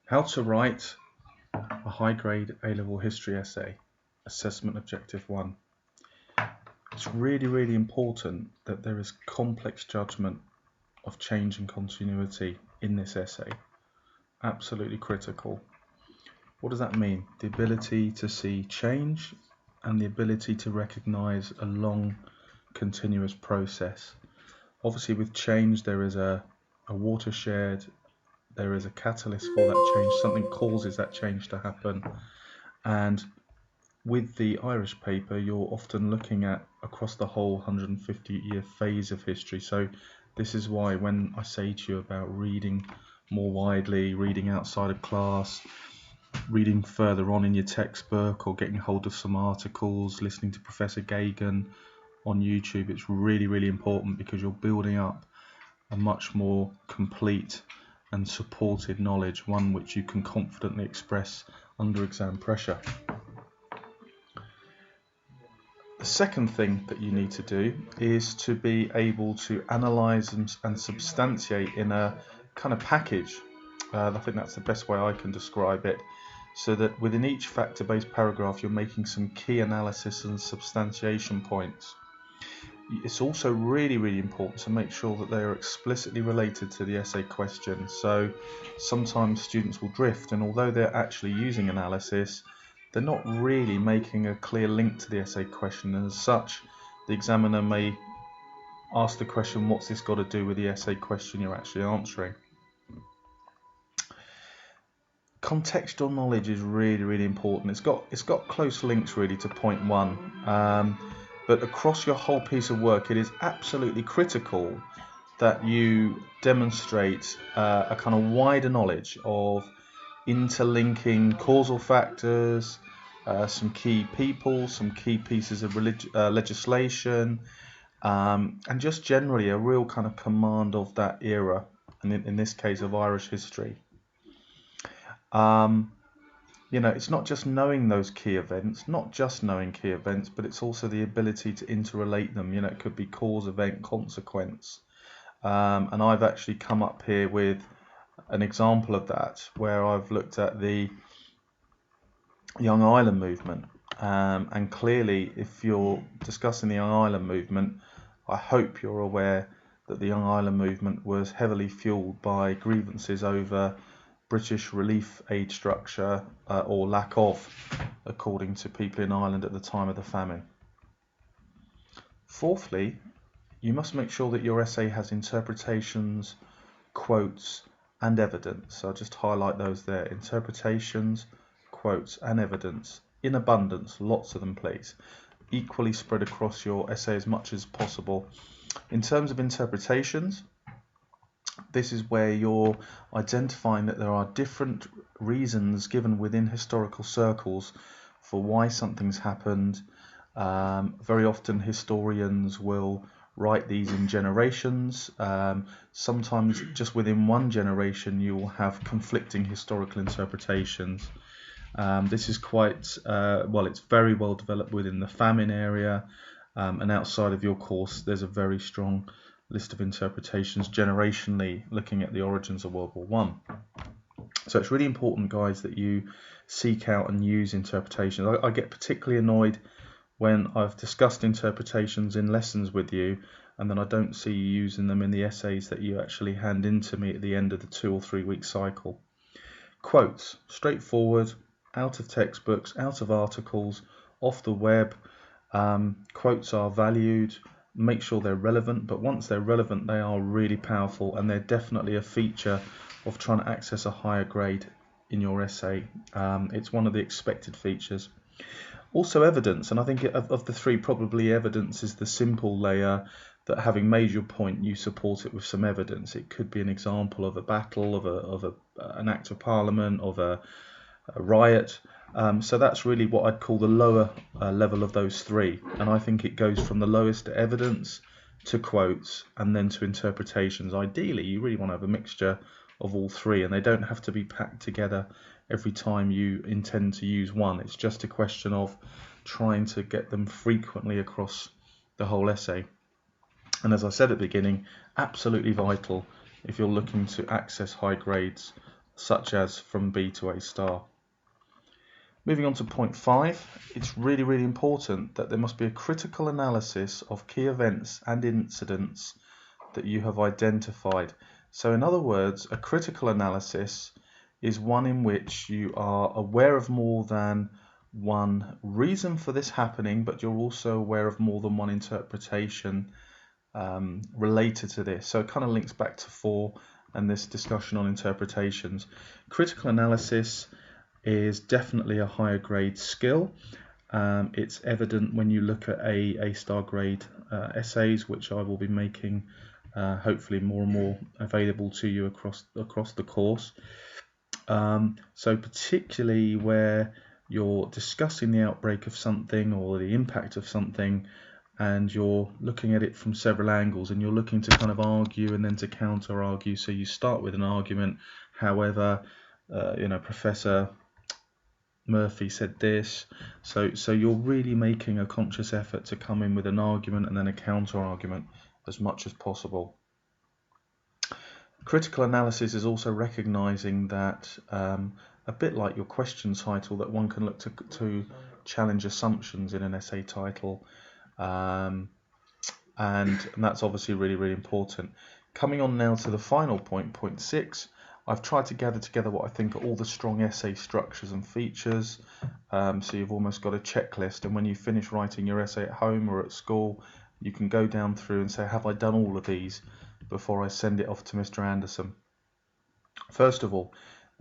How to write a high-grade A-level history essay, assessment objective 1. It's really important that there is complex judgment of change and continuity in this essay. Absolutely critical. What does that mean? The ability to see change and the ability to recognize a long continuous process. Obviously with change there is a watershed, there is a catalyst for that change, something causes that change to happen, and with the Irish paper you're often looking at across the whole 150-year phase of history. So this is why when I say to you about reading more widely, reading outside of class, reading further on in your textbook, or getting hold of some articles, listening to Professor Gagan on YouTube, it's really important, because you're building up a much more complete and supported knowledge, one which you can confidently express under exam pressure. The second thing that you need to do is to be able to analyze and substantiate in a kind of package. I think that's the best way I can describe it, so that within each factor-based paragraph you're making some key analysis and substantiation points. It's also really important to make sure that they are explicitly related to the essay question. So sometimes students will drift, and although they're actually using analysis, they're not really making a clear link to the essay question, and as such the examiner may ask the question, what's this got to do with the essay question you're actually answering? Contextual knowledge is really important. It's got close links really to point 1, but across your whole piece of work it is absolutely critical that you demonstrate a kind of wider knowledge of interlinking causal factors, some key people, some key pieces of legislation, and just generally a real kind of command of that era, and in this case of Irish history. You know, it's not just knowing those key events, but it's also the ability to interrelate them. You know, it could be cause, event, consequence. And I've actually come up here with an example of that, where I've looked at the Young Ireland movement. And clearly, if you're discussing the Young Ireland movement, I hope you're aware that the Young Ireland movement was heavily fueled by grievances over British relief aid structure, or lack of, according to people in Ireland at the time of the famine. Fourthly, you must make sure that your essay has interpretations, quotes and evidence. So I'll just highlight those there. Interpretations, quotes and evidence in abundance, lots of them please. Equally spread across your essay as much as possible. In terms of interpretations, this is where you're identifying that there are different reasons given within historical circles for why something's happened. Very often historians will write these in generations. Sometimes just within one generation you will have conflicting historical interpretations. This is quite, it's very well developed within the famine area, and outside of your course there's a very strong list of interpretations generationally looking at the origins of World War I. So it's really important, guys, that you seek out and use interpretations. I get particularly annoyed when I've discussed interpretations in lessons with you and then I don't see you using them in the essays that you actually hand in to me at the end of the 2 or 3 week cycle. Quotes, straightforward, out of textbooks, out of articles, off the web. Quotes are valued. Make sure they're relevant, but once they're relevant they are really powerful, and they're definitely a feature of trying to access a higher grade in your essay. It's one of the expected features. Also evidence, and I think of the three, probably evidence is the simple layer, that having made your point you support it with some evidence. It could be an example of a battle, of an act of parliament, of a riot. So that's really what I'd call the lower level of those three, and I think it goes from the lowest to evidence, to quotes, and then to interpretations. Ideally you really want to have a mixture of all three, and they don't have to be packed together every time you intend to use one. It's just a question of trying to get them frequently across the whole essay. And as I said at the beginning, absolutely vital if you're looking to access high grades such as from B to A star. Moving on to point 5, it's really, really important that there must be a critical analysis of key events and incidents that you have identified. So in other words, a critical analysis is one in which you are aware of more than one reason for this happening, but you're also aware of more than one interpretation related to this. So it kind of links back to 4 and this discussion on interpretations. Critical analysis is definitely a higher grade skill. It's evident when you look at A star grade essays, which I will be making hopefully more and more available to you across the course. So particularly where you're discussing the outbreak of something or the impact of something, and you're looking at it from several angles, and you're looking to kind of argue and then to counter argue. So you start with an argument, however, Professor Murphy said this, so you're really making a conscious effort to come in with an argument and then a counter argument as much as possible. Critical analysis is also recognizing that a bit like your question title, that one can look to challenge assumptions in an essay title, and that's obviously really, really important. Coming on now to the final point, point 6, I've tried to gather together what I think are all the strong essay structures and features. So you've almost got a checklist, and when you finish writing your essay at home or at school, you can go down through and say, have I done all of these before I send it off to Mr. Anderson? First of all,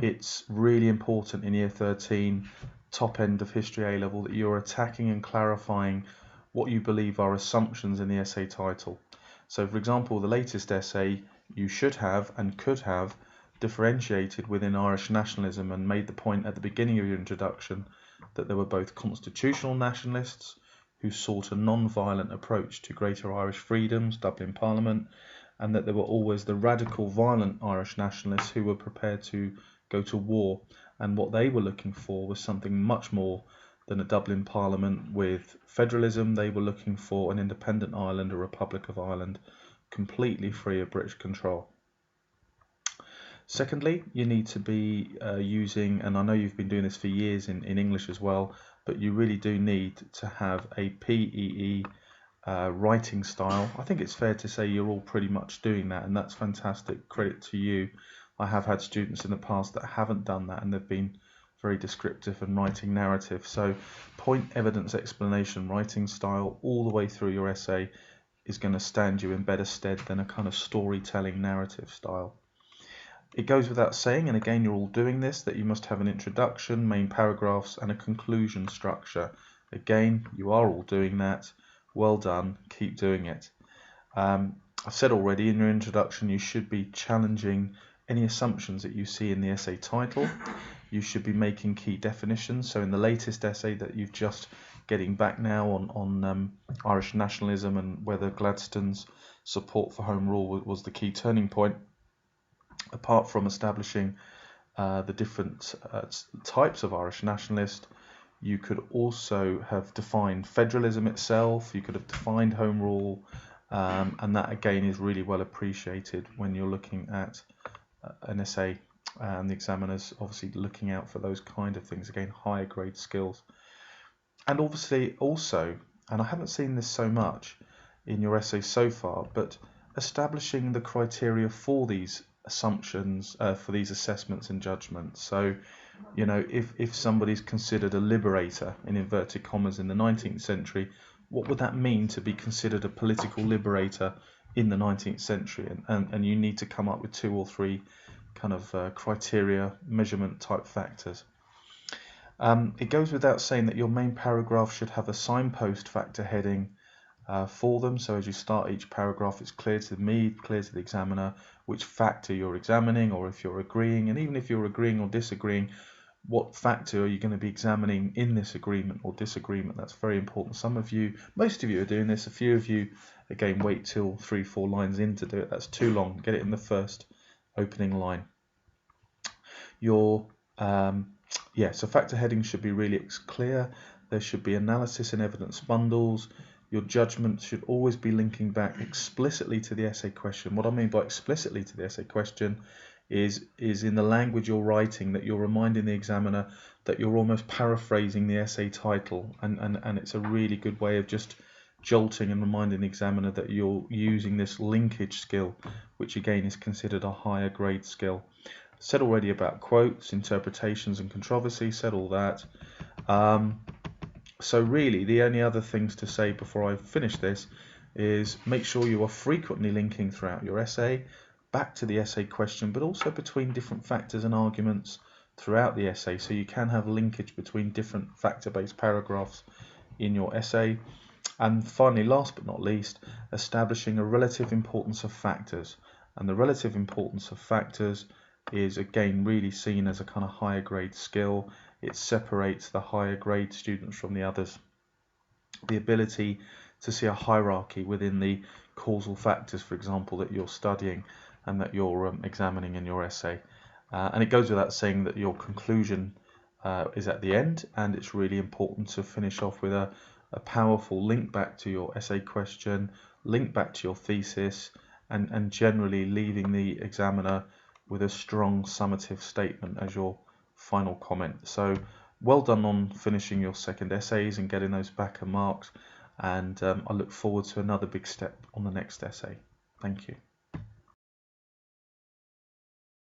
it's really important in year 13, top end of History A level, that you're attacking and clarifying what you believe are assumptions in the essay title. So for example, the latest essay, you should have and could have differentiated within Irish nationalism and made the point at the beginning of your introduction that there were both constitutional nationalists who sought a non-violent approach to greater Irish freedoms, Dublin Parliament, and that there were always the radical violent Irish nationalists who were prepared to go to war, and what they were looking for was something much more than a Dublin Parliament with federalism. They were looking for an independent Ireland, a Republic of Ireland, completely free of British control. Secondly, you need to be using, and I know you've been doing this for years in English as well, but you really do need to have a PEE writing style. I think it's fair to say you're all pretty much doing that, and that's fantastic. Credit to you. I have had students in the past that haven't done that, and they've been very descriptive and writing narrative. So point, evidence, explanation, writing style all the way through your essay is going to stand you in better stead than a kind of storytelling narrative style. It goes without saying, and again you're all doing this, that you must have an introduction, main paragraphs, and a conclusion structure. Again, you are all doing that. Well done, keep doing it. I've said already in your introduction you should be challenging any assumptions that you see in the essay title. You should be making key definitions. So in the latest essay that you've just getting back now on Irish nationalism and whether Gladstone's support for Home Rule was the key turning point, apart from establishing the different types of Irish nationalist, you could also have defined federalism itself, you could have defined Home Rule, and that again is really well appreciated when you're looking at an essay, and the examiner's obviously looking out for those kind of things, again higher grade skills. And obviously also, and I haven't seen this so much in your essay so far, but establishing the criteria for these assumptions, for these assessments and judgments. So, you know, if somebody's considered a liberator, in inverted commas, in the 19th century, what would that mean to be considered a political liberator in the 19th century? And you need to come up with 2 or 3 kind of criteria, measurement type factors. It goes without saying that your main paragraph should have a signpost factor heading for them. So as you start each paragraph, it's clear to me, clear to the examiner, which factor you're examining, or if you're agreeing, and even if you're agreeing or disagreeing, what factor are you going to be examining in this agreement or disagreement? That's very important. Some of you, most of you are doing this. A few of you, again, wait till 3-4 lines in to do it. That's too long. Get it in the first opening line. Your so factor heading should be really clear. There should be analysis and evidence bundles. Your judgment should always be linking back explicitly to the essay question. What I mean by explicitly to the essay question is in the language you're writing, that you're reminding the examiner that you're almost paraphrasing the essay title, and it's a really good way of just jolting and reminding the examiner that you're using this linkage skill, which again is considered a higher grade skill. Said already about quotes, interpretations and controversy, said all that. So really the only other things to say before I finish this is make sure you are frequently linking throughout your essay back to the essay question, but also between different factors and arguments throughout the essay, so you can have linkage between different factor-based paragraphs in your essay. And finally, last but not least, establishing a relative importance of factors. And the relative importance of factors is again really seen as a kind of higher grade skill. It separates the higher grade students from the others. The ability to see a hierarchy within the causal factors, for example, that you're studying and that you're examining in your essay. And it goes without saying that your conclusion is at the end, and it's really important to finish off with a powerful link back to your essay question, link back to your thesis, and generally leaving the examiner with a strong summative statement as your final comment. So well done on finishing your second essays and getting those back and marked, and I look forward to another big step on the next essay. Thank you.